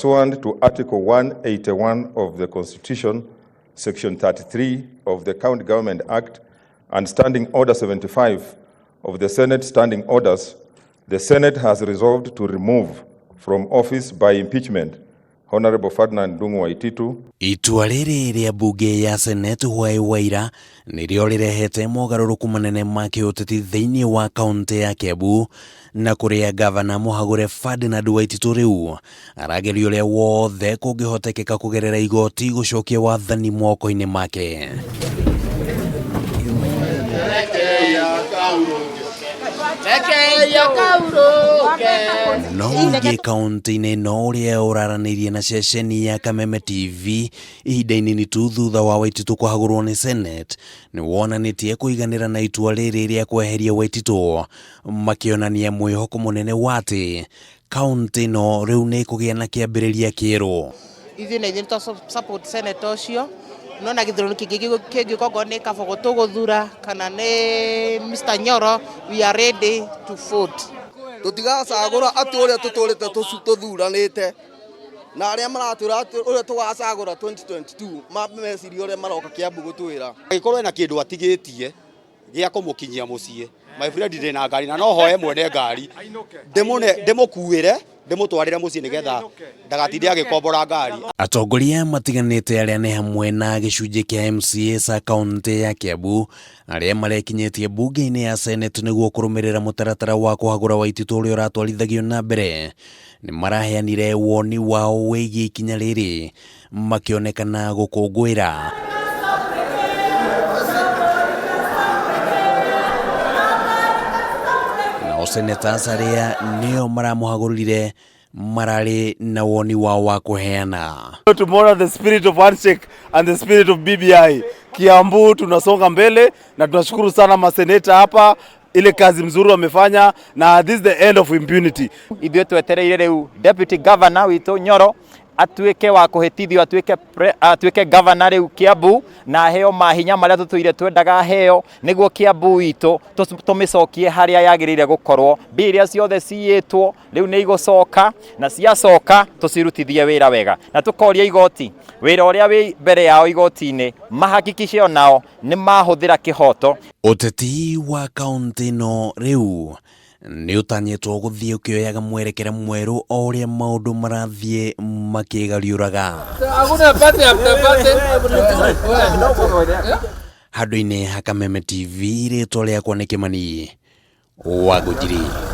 Pursuant to Article 181 of the Constitution, Section 33 of the County Government Act, and Standing Order 75 of the Senate Standing Orders, the Senate has resolved to remove from office by impeachment Honorable Ferdinand Waititu. Itua riri ria mbunge ya Senate Waira nĩrĩo rĩrehete mogarũrũku manene ma kĩũteti thĩinĩ wa kaunti ya Kiambu, na kũrĩa ngavana Kuhagura Ferdinand Waititu rĩu arageria ũrĩa wothe kũngĩhotekeka kũgerera igoti gũcokia wathani moko-inĩ make. No Muingi kaunti-inĩ no ũrĩa ũraraniirie na ceceni ya Kameme Tv ihinda-inĩ ni thutha wa Waititu kuhagurwo ni Senate nĩ wonanĩtie kũiganĩra na itua rĩrĩ rĩa kweheria Waititu, makĩonania mwĩhoko mũnene wa atĩ kaunti no rĩu nĩ kũgĩa na kĩambĩrĩria kĩerũ. Ithuĩ na ithuĩ nĩ support Senate ũcio, no na gĩthurano kĩngĩkorwo nĩ Kabogo tũgũthura kana nĩ Mr. Nyoro, we are ready to vote. Tutigacagũra atĩ ũrĩa tũtũrĩte tũthuranĩte na arĩa maratwĩra ũrĩa tũgacagũra 2022 meciria ũrĩa maroka Kiambu gũtwĩra. Agĩkorwo ena kĩndũ atigĩtie gĩa kũmũkinyia mũciĩ, my friend ndĩ na ngari na no hoye mwene ngari ndĩmũkuĩre ndĩmũtwarĩre mũciĩ nĩgetha ndagatinde agĩkombora ngari. Atongoria matiganĩte arĩa nĩ hamwe na gĩcunjĩ kĩa MCA sa kaunti ya Kiambu arĩa marekinyĩtie mbunge-inĩ ya Senate nĩguo kũrũmĩrĩra mũtaratara wa kuhagura Waititu ũrĩa ũratwarithagio na mbere nĩ maraheanire woni wao wĩgiĩ ikinya rĩrĩ, makĩonekana gũkũngũĩra. Senators arĩa nĩo maramuhagũrire mararĩ na woni wao wa kuheana. Tomorrow the spirit of handshake and the spirit of BBI. Kiambu tunasonga mbele na tunashukuru sana maseneta hapa, ile kazi mzuri wamefanya, na this is the end of impunity. Ithuĩ twetereire rĩu deputy governor witũ Nyoro atuĩke wa kũhĩtithio atuĩke governor rĩu Kiambu na heo mahinya marĩa tũtũire twendaga heo nĩguo Kiambu itũ tũmĩcokie harĩa yagĩrĩire gũkorwo. Mbia iria ciothe ciyĩtwo rĩu nĩ igũcoka, na ciacoka tũcirutithie wĩra wega, na tũkoria igoti wĩra ũrĩa wĩ mbere yao igoti-inĩ mahakikice onao nĩ mahũthĩra kĩhoto. Ũteti wa kaunti no rĩu nĩ ũtanyĩtwo gũthiĩ ũkĩoyaga mwerekera mwerũ o ũrĩa maũndũ marathiĩ makĩgariũraga. Handũ-inĩ ha Kameme TV, rĩtwa rĩakwa nĩ Kimani Wagũnjiri.